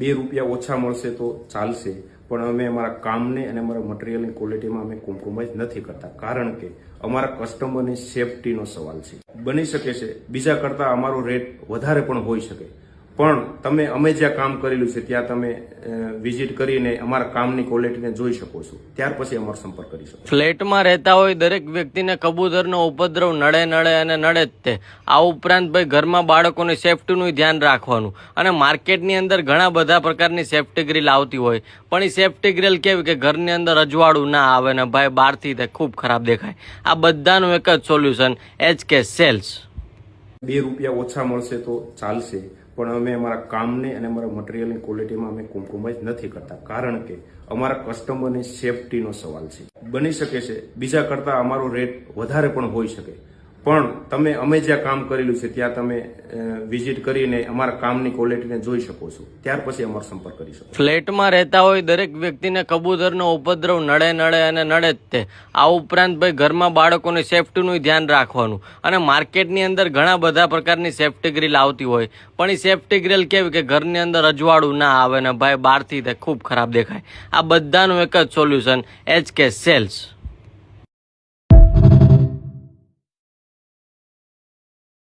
₹2 ઓછા મળશે તો ચાલશે, પણ અમે અમારા કામને અને અમારા મટીરિયલની ક્વોલિટીમાં અમે કોમ્પ્રોમાઇઝ નથી કરતા, કારણ કે અમારા કસ્ટમરની સેફટીનો સવાલ છે. બની શકે છે બીજા કરતાં અમારો રેટ વધારે પણ હોઈ શકે, પણ અમે જ્યાં કામ કરેલું છે ત્યાં તમે વિઝિટ કરીને અમારા કામની ક્વોલિટીને જોઈ શકો છો, ત્યાર પછી અમારો સંપર્ક કરી શકો. ફ્લેટમાં રહેતા હોય દરેક વ્યક્તિને કબૂતરનો ઉપદ્રવ નડે અને નડે જ તે. આ ઉપરાંત ભાઈ ઘરમાં બાળકોની સેફટીનું ધ્યાન રાખવાનું, અને માર્કેટની અંદર ઘણા બધા પ્રકારની સેફટી ગ્રીલ આવતી હોય, પણ એ સેફટી ગ્રીલ કેવી કે ઘરની અંદર અજવાળું ના આવે ને ભાઈ બહારથી તે ખૂબ ખરાબ દેખાય. આ બધાનું એક જ સોલ્યુશન HK સેલ્સ. ₹2 ઓછા મળશે તો ચાલશે, પણ અમે અમારા કામને અને અમારા મટીરિયલની ક્વોલિટીમાં અમે કોમ્પ્રોમાઇઝ નથી કરતા, કારણ કે અમારા કસ્ટમરની સેફટીનો સવાલ છે. બની શકે છે બીજા કરતાં અમારો રેટ વધારે પણ હોઈ શકે, પણ અમે જ્યાં કામ કરેલું છે ત્યાં તમે વિઝિટ કરીને અમારા કામની ક્વોલિટીને જોઈ શકો છો, ત્યાર પછી અમારો સંપર્ક કરી શકો. ફ્લેટમાં રહેતા હોય દરેક વ્યક્તિને કબૂતરનો ઉપદ્રવ નડે અને નડે જ તે. આ ઉપરાંત ભાઈ ઘરમાં બાળકોની સેફટીનું ધ્યાન રાખવાનું, અને માર્કેટની અંદર ઘણા બધા પ્રકારની સેફટી ગ્રીલ આવતી હોય, પણ એ સેફટી ગ્રીલ કેવી કે ઘરની અંદર અજવાળું ના આવે ને ભાઈ બહારથી તે ખૂબ ખરાબ દેખાય. આ બધાનું એક જ સોલ્યુશન HK સેલ્સ.